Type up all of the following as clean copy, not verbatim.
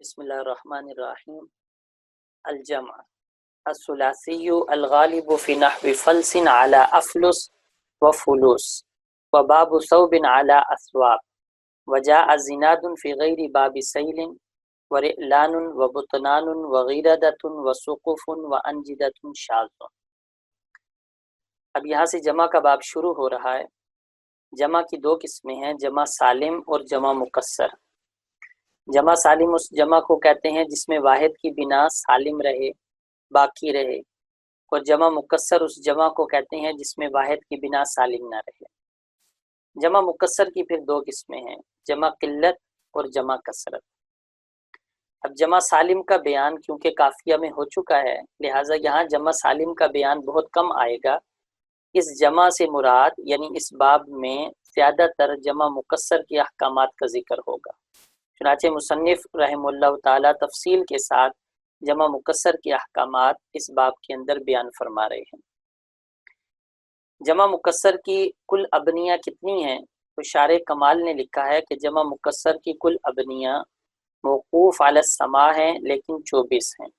بسم اللہ الرحمن الرحیم۔ الجمع الثلاثی الغالب فی نحو فلس علی افلس و فلوس و باب ثوب علی اثواب وجاء زناد فی غیر باب سیل و رئلان و بطنان و غیردۃ و سقف و انجدۃ شاذ۔ اب یہاں سے جمع کا باب شروع ہو رہا ہے۔ جمع کی دو قسمیں ہیں، جمع سالم اور جمع مکسر۔ جمع سالم اس جمع کو کہتے ہیں جس میں واحد کی بنا سالم رہے، باقی رہے، اور جمع مکسر اس جمع کو کہتے ہیں جس میں واحد کی بنا سالم نہ رہے۔ جمع مکسر کی پھر دو قسمیں ہیں، جمع قلت اور جمع کثرت۔ اب جمع سالم کا بیان کیونکہ قافیہ میں ہو چکا ہے، لہٰذا یہاں جمع سالم کا بیان بہت کم آئے گا۔ اس جمع سے مراد یعنی اس باب میں زیادہ تر جمع مکسر کے احکامات کا ذکر ہوگا۔ چنانچہ مصنف رحمہ اللہ تعالیٰ تفصیل کے ساتھ جمع مکسر کے احکامات اس باب کے اندر بیان فرما رہے ہیں۔ جمع مکسر کی کل ابنیہ کتنی ہیں؟ تو شارح کمال نے لکھا ہے کہ جمع مکسر کی کل ابنیہ موقوف علی السماع ہیں لیکن 24 ہیں،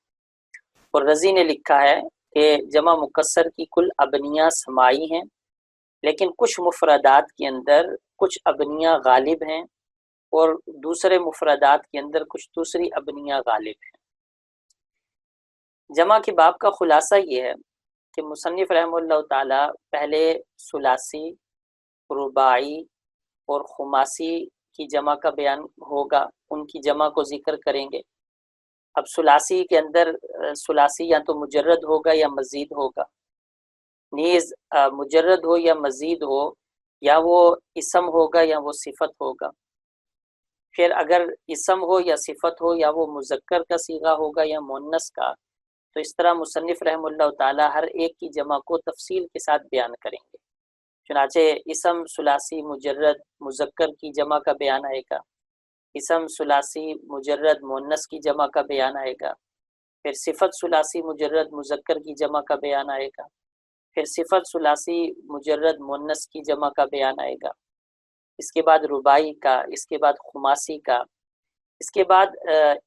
اور رضی نے لکھا ہے کہ جمع مکسر کی کل ابنیہ سماعی ہیں لیکن کچھ مفردات کے اندر کچھ ابنیہ غالب ہیں اور دوسرے مفردات کے اندر کچھ دوسری ابنیہ غالب ہیں۔ جمع کے باب کا خلاصہ یہ ہے کہ مصنف رحمہ اللہ تعالیٰ پہلے ثلاثی، رباعی اور خماسی کی جمع کا بیان ہوگا، ان کی جمع کو ذکر کریں گے۔ اب ثلاثی کے اندر ثلاثی یا تو مجرد ہوگا یا مزید ہوگا، نیز مجرد ہو یا مزید ہو، یا وہ اسم ہوگا یا وہ صفت ہوگا۔ پھر اگر اسم ہو یا صفت ہو یا وہ مذکر کا صیغہ ہوگا یا مؤنث کا، تو اس طرح مصنف رحمہ اللہ تعالیٰ ہر ایک کی جمع کو تفصیل کے ساتھ بیان کریں گے۔ چنانچہ اسم ثلاثی مجرد مذکر کی جمع کا بیان آئے گا، اسم ثلاثی مجرد مؤنث کی جمع کا بیان آئے گا، پھر صفت ثلاثی مجرد مذکر کی جمع کا بیان آئے گا، پھر صفت ثلاثی مجرد مؤنث کی جمع کا بیان آئے گا، اس کے بعد رباعی کا، اس کے بعد خماسی کا، اس کے بعد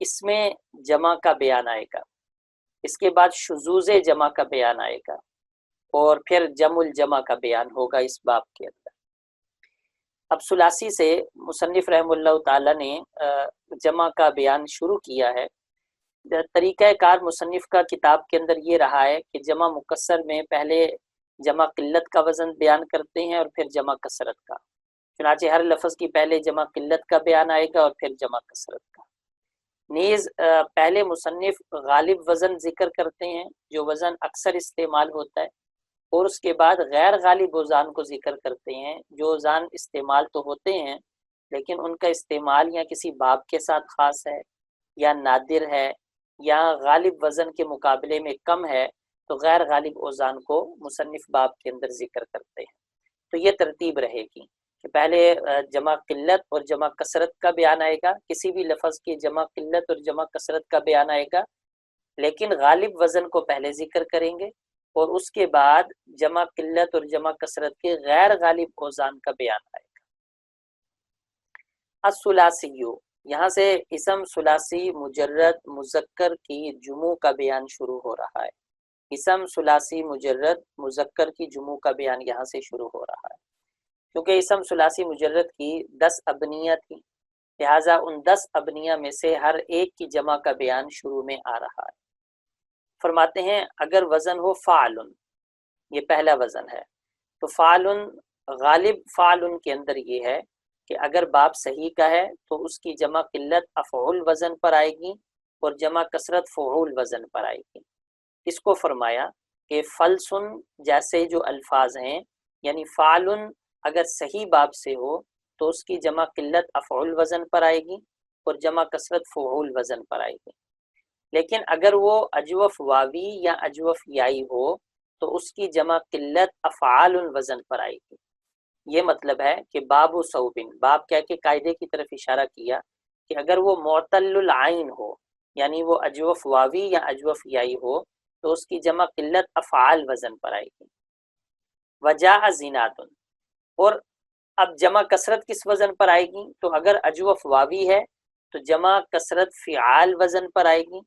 اسم جمع کا بیان آئے گا، اس کے بعد شذوذ جمع کا بیان آئے گا، اور پھر جمع الجمع کا بیان ہوگا اس باب کے اندر۔ اب ثلاثی سے مصنف رحمہ اللہ تعالیٰ نے جمع کا بیان شروع کیا ہے۔ طریقہ کار مصنف کا کتاب کے اندر یہ رہا ہے کہ جمع مکسر میں پہلے جمع قلت کا وزن بیان کرتے ہیں اور پھر جمع کثرت کا۔ چنانچہ ہر لفظ کی پہلے جمع قلت کا بیان آئے گا اور پھر جمع کثرت کا۔ نیز پہلے مصنف غالب وزن ذکر کرتے ہیں جو وزن اکثر استعمال ہوتا ہے، اور اس کے بعد غیر غالب اوزان کو ذکر کرتے ہیں جو اوزان استعمال تو ہوتے ہیں لیکن ان کا استعمال یا کسی باب کے ساتھ خاص ہے یا نادر ہے یا غالب وزن کے مقابلے میں کم ہے، تو غیر غالب اوزان کو مصنف باب کے اندر ذکر کرتے ہیں۔ تو یہ ترتیب رہے گی کہ پہلے جمع قلت اور جمع کثرت کا بیان آئے گا، کسی بھی لفظ کی جمع قلت اور جمع کثرت کا بیان آئے گا، لیکن غالب وزن کو پہلے ذکر کریں گے، اور اس کے بعد جمع قلت اور جمع کثرت کے غیر غالب اوزان کا بیان آئے گا۔ الثلاثی، یہاں سے اسم ثلاثی مجرد مذکر کی جموع کا بیان شروع ہو رہا ہے۔ اسم ثلاثی مجرد مذکر کی جموع کا بیان یہاں سے شروع ہو رہا ہے، کیونکہ اسم ثلاثی مجرد کی 10 ابنیہ تھی، لہٰذا ان 10 ابنیہ میں سے ہر ایک کی جمع کا بیان شروع میں آ رہا ہے۔ فرماتے ہیں اگر وزن ہو فعلن، یہ پہلا وزن ہے، تو فعلن غالب فعلن کے اندر یہ ہے کہ اگر باب صحیح کا ہے تو اس کی جمع قلت افعول وزن پر آئے گی اور جمع کثرت فعول وزن پر آئے گی۔ اس کو فرمایا کہ فلسن جیسے جو الفاظ ہیں، یعنی فعلن اگر صحیح باب سے ہو تو اس کی جمع قلت افعول وزن پر آئے گی اور جمع کثرت فعول وزن پر آئے گی، لیکن اگر وہ اجوف واوی یا اجوف یائی ہو تو اس کی جمع قلت افعال وزن پر آئے گی۔ یہ مطلب ہے کہ باب و صوبن، باب کہہ کے قاعدے کی طرف اشارہ کیا کہ اگر وہ معتل العین ہو یعنی وہ اجوف واوی یا اجوف یائی ہو تو اس کی جمع قلت افعال وزن پر آئے گی۔ وجاء زناد، اور اب جمع کثرت کس وزن پر آئے گی؟ تو اگر اجوف واوی ہے تو جمع کثرت فعال وزن پر آئے گی،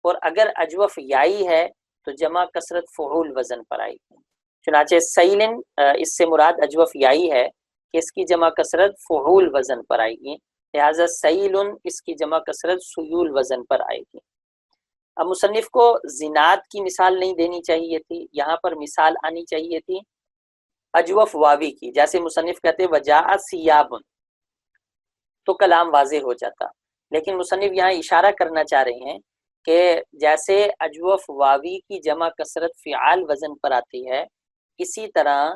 اور اگر اجوف یائی ہے تو جمع کثرت فعول وزن پر آئے گی۔ چنانچہ سیلن اس سے مراد اجوف یائی ہے کہ اس کی جمع کثرت فعول وزن پر آئے گی، لہٰذا سیلن اس کی جمع کثرت سیول وزن پر آئے گی۔ اب مصنف کو زناد کی مثال نہیں دینی چاہیے تھی، یہاں پر مثال آنی چاہیے تھی اجوف واوی کی، جیسے مصنف کہتے وجاء سیابن، تو کلام واضح ہو جاتا، لیکن مصنف یہاں اشارہ کرنا چاہ رہے ہیں کہ جیسے اجوف واوی کی جمع کثرت فعال وزن پر آتی ہے، اسی طرح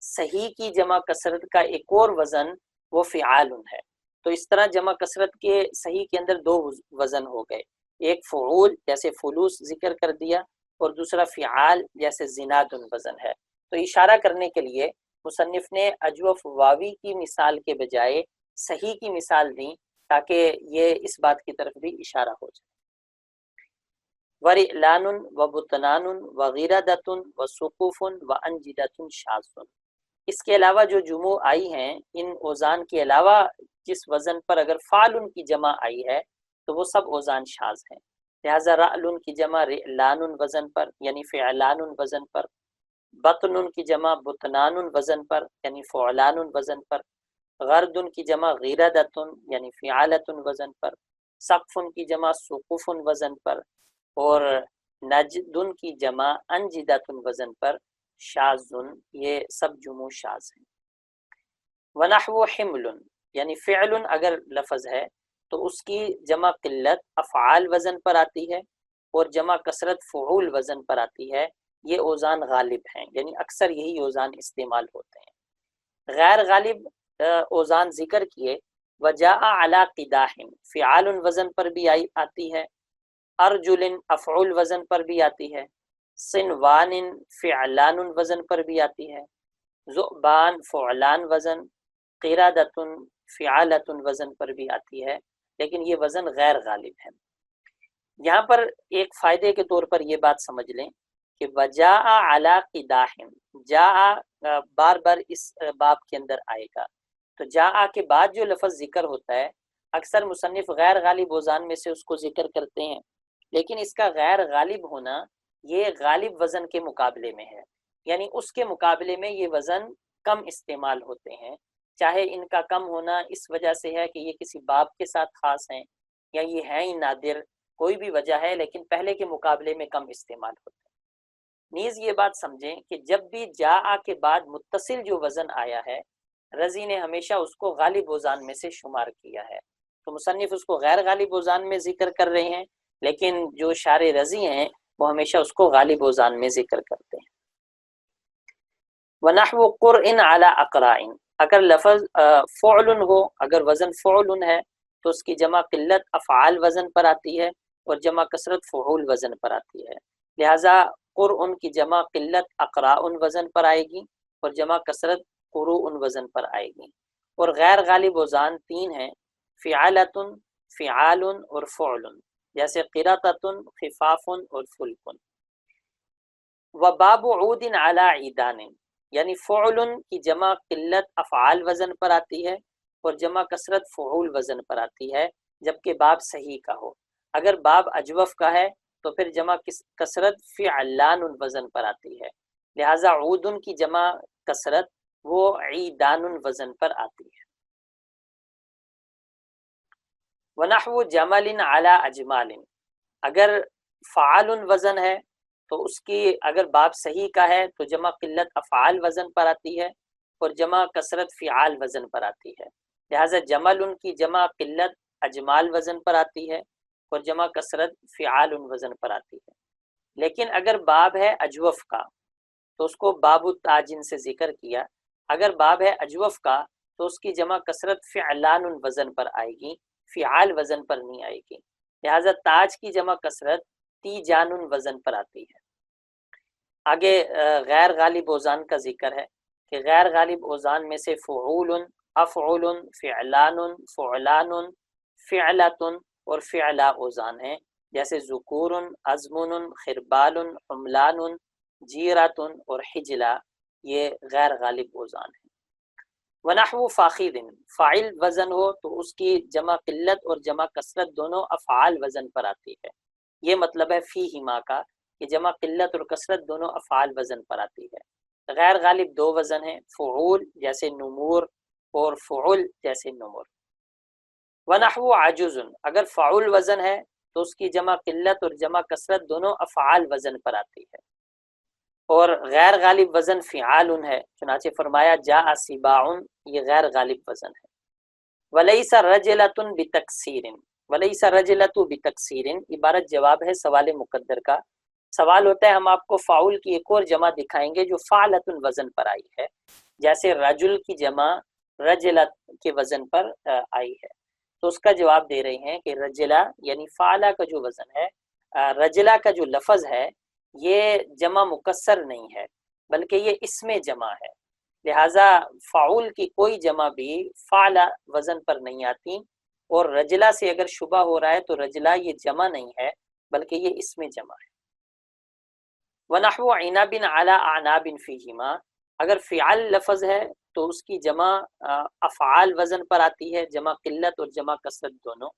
صحیح کی جمع کثرت کا ایک اور وزن وہ فعال ہے۔ تو اس طرح جمع کثرت کے صحیح کے اندر دو وزن ہو گئے، ایک فعول جیسے فلوس ذکر کر دیا، اور دوسرا فعال جیسے زناد وزن ہے۔ تو اشارہ کرنے کے لیے مصنف نے اجوف واوی کی مثال کے بجائے صحیح کی مثال دی، تاکہ یہ اس بات کی طرف بھی اشارہ ہو جائے۔ وَرِعْلَانٌ وَبُطْنَانٌ وَغِرَدَةٌ وَسُقُوفٌ وَأَنْجِدَةٌ شَاذٌ۔ اس کے علاوہ جو جموع آئی ہیں، ان اوزان کے علاوہ جس وزن پر اگر فعل کی جمع آئی ہے تو وہ سب اوزان شاذ ہیں، لہٰذا رعل کی جمع رعلان وزن پر یعنی فعلان وزن پر، بطن کی جمع بطنان وزن پر یعنی فعلان وزن پر، غرد کی جمع غیردۃ یعنی فعالۃ وزن پر، سقف کی جمع سقوف وزن پر، اور نجد کی جمع انجدۃ وزن پر، شاذ یہ سب جموع شاذ ہیں۔ ونحو حمل یعنی فعل اگر لفظ ہے تو اس کی جمع قلت افعال وزن پر آتی ہے اور جمع کثرت فعول وزن پر آتی ہے، یہ اوزان غالب ہیں، یعنی اکثر یہی اوزان استعمال ہوتے ہیں۔ غیر غالب اوزان ذکر کیے، وجاء علی قداح فعال وزن پر بھی آتی ہے، ارجل افعول وزن پر بھی آتی ہے، صنوان فعلان وزن پر بھی آتی ہے، ذؤبان فعلان وزن، قرادۃ فعالۃ وزن پر بھی آتی ہے، لیکن یہ وزن غیر غالب ہے۔ یہاں پر ایک فائدے کے طور پر یہ بات سمجھ لیں کہ وجاء علی قداح، جاء بار بار اس باب کے اندر آئے گا، تو جاء کے بعد جو لفظ ذکر ہوتا ہے اکثر مصنف غیر غالب اوزان میں سے اس کو ذکر کرتے ہیں، لیکن اس کا غیر غالب ہونا یہ غالب وزن کے مقابلے میں ہے، یعنی اس کے مقابلے میں یہ وزن کم استعمال ہوتے ہیں، چاہے ان کا کم ہونا اس وجہ سے ہے کہ یہ کسی باب کے ساتھ خاص ہیں یا یہ ہیں ہی نادر، کوئی بھی وجہ ہے، لیکن پہلے کے مقابلے میں کم استعمال ہوتے ہیں۔ نیز یہ بات سمجھیں کہ جب بھی جاء کے بعد متصل جو وزن آیا ہے، رضی نے ہمیشہ اس کو غالب اوزان میں سے شمار کیا ہے، تو مصنف اس کو غیر غالب اوزان میں ذکر کر رہے ہیں، لیکن جو شارح رضی ہیں وہ ہمیشہ اس کو غالب اوزان میں ذکر کرتے ہیں۔ وَنَحْوُ قُرْءٍ عَلَىٰ أَقْرَاءٍ، اگر لفظ فعل ہو، اگر وزن فعل ہے تو اس کی جمع قلت افعال وزن پر آتی ہے اور جمع کثرت فعول وزن پر آتی ہے، لہٰذا قرء کی جمع قلت اقراء وزن پر آئے گی اور جمع کثرت قروء وزن پر آئے گی۔ اور غیر غالب اوزان تین ہیں، فعالۃ، فعال اور فعل، جیسے قراتۃ، خفاف اور فلک۔ وباب عود علی عیدان، یعنی فعل کی جمع قلت افعال وزن پر آتی ہے اور جمع کثرت فعول وزن پر آتی ہے، جبکہ باب صحیح کا ہو۔ اگر باب اجوف کا ہے تو پھر جمع کثرت فعلان وزن پر آتی ہے، لہٰذا عود کی جمع کثرت وہ عیدان وزن پر آتی ہے۔ ونحو جمل علی اجمال، اگر فعال وزن ہے تو اس کی اگر باب صحیح کا ہے تو جمع قلت افعال وزن پر آتی ہے اور جمع کثرت فعال وزن پر آتی ہے، لہٰذا جمل کی جمع قلت اجمال وزن پر آتی ہے اور جمع کثرت فعال وزن پر آتی ہے۔ لیکن اگر باب ہے اجوف کا تو اس کو باب التاجن سے ذکر کیا، اگر باب ہے اجوف کا تو اس کی جمع کثرت فعلان وزن پر آئے گی، فعال وزن پر نہیں آئے گی، لہٰذا تاج کی جمع کثرت تیجان وزن پر آتی ہے۔ آگے غیر غالب اوزان کا ذکر ہے کہ غیر غالب اوزان میں سے فعول، افعول، فعلان، فعلان، فعلۃ اور فعلا اوزان ہیں، جیسے ذکور، ازمن، خربال، حملان، جیرات اور حجلہ، یہ غیر غالب اوزان ہیں۔ ونحو فاخذ، فاعل وزن ہو تو اس کی جمع قلت اور جمع کثرت دونوں افعال وزن پر آتی ہے. یہ مطلب ہے فیہما کا کہ جمع قلت اور کثرت دونوں افعال وزن پر آتی ہے. غیر غالب دو وزن ہیں، فعول جیسے نمور اور فعل جیسے نمر. ونحو عجز، اگر فعول وزن ہے تو اس کی جمع قلت اور جمع کثرت دونوں افعال وزن پر آتی ہے. اور غیر غالب وزن فعال ہے، چنانچہ فرمایا جاء سباع، یہ غیر غالب وزن ہے. ولیس رجلۃ بتکسیر، ولیس رجلۃ بتکسیر عبارت جواب ہے سوال مقدر کا. سوال ہوتا ہے ہم آپ کو فاعل کی ایک اور جمع دکھائیں گے جو فعلۃ وزن پر آئی ہے، جیسے رجل کی جمع رجلۃ کے وزن پر آئی ہے. تو اس کا جواب دے رہے ہیں کہ رجلہ یعنی فعلہ کا جو وزن ہے، رجلہ کا جو لفظ ہے یہ جمع مکسر نہیں ہے بلکہ یہ اسم جمع ہے، لہٰذا فعول کی کوئی جمع بھی فعلہ وزن پر نہیں آتی. اور رجلہ سے اگر شبہ ہو رہا ہے تو رجلہ یہ جمع نہیں ہے بلکہ یہ اسم جمع ہے. وَنَحْوُ عِنَبٍ عَلَىٰ أَعْنَابٍ فِيهِمَا، اگر فعل لفظ ہے تو اس کی جمع افعال وزن پر آتی ہے، جمع قلت اور جمع کثرت دونوں.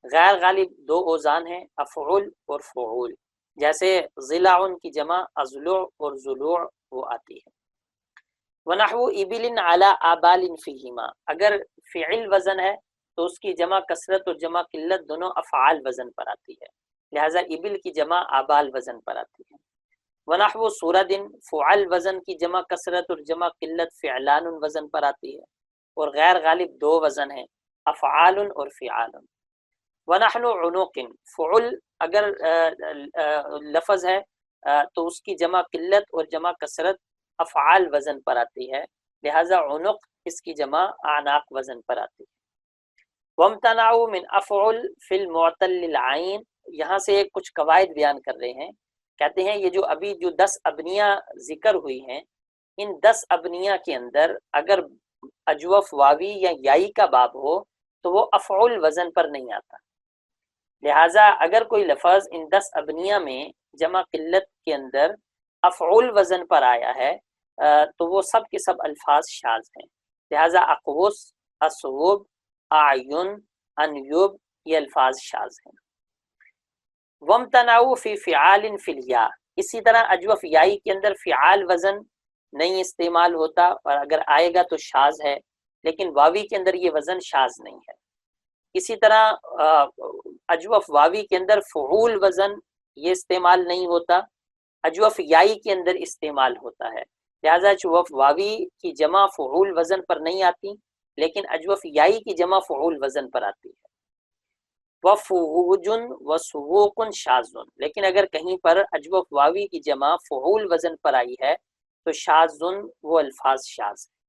غیر غالب دو اوزان ہیں، افعول اور فعول، جیسے ضلع کی جمع اضلع اور ضلوع وہ آتی ہے. وَنَحْوُ إِبِلٍ عَلَىٰ آبَالٍ فِيهِمَا، اگر فعل وزن ہے تو اس کی جمع کثرت اور جمع قلت دونوں افعال وزن پر آتی ہے، لہٰذا ابل کی جمع آبال وزن پر آتی ہے. وَنَحْوُ سُورَدٍ، فعل وزن کی جمع کثرت اور جمع قلت فعلان وزن پر آتی ہے. اور غیر غالب دو وزن ہیں، افعال اور فعال. وَنَحْنُ عُنُوقٍ، فعل اگر لفظ ہے تو اس کی جمع قلت اور جمع کثرت افعال وزن پر آتی ہے، لہذا عنق اس کی جمع اعناق وزن پر آتی ہے. وَامْتَنَعُوا مِنْ أَفْعُلْ فِي الْمُعْتَلِّ الْعَيْنِ، یہاں سے کچھ قواعد بیان کر رہے ہیں. کہتے ہیں یہ جو ابھی جو 10 ابنیہ ذکر ہوئی ہیں، ان 10 ابنیہ کے اندر اگر اجوف واوی یا یائی کا باب ہو تو وہ افعل وزن پر نہیں آتا. لہٰذا اگر کوئی لفظ ان 10 ابنیہ میں جمع قلت کے اندر افعل وزن پر آیا ہے تو وہ سب کے سب الفاظ شاذ ہیں. لہٰذا اقوس، اصوب، اعین، انیوب یہ الفاظ شاذ ہیں. وَامْتَنَعُوا فِي فِعَالٍ فِي الْيَاءِ، اسی طرح اجوف یائی کے اندر فعال وزن نہیں استعمال ہوتا اور اگر آئے گا تو شاذ ہے، لیکن واوی کے اندر یہ وزن شاذ نہیں ہے. اسی طرح اجوف واوی کے اندر فعول وزن یہ استعمال نہیں ہوتا، اجوف یائی کے اندر استعمال ہوتا ہے. لہٰذا اجوف واوی کی جمع فعول وزن پر نہیں آتی لیکن اجوف یائی کی جمع فعول وزن پر آتی ہے. وَفُوجٌ وَسُوُوقٌ شاذٌ، لیکن اگر کہیں پر اجوف واوی کی جمع فعول وزن پر آئی ہے تو شاذٌ وہ الفاظ شاذ ہیں.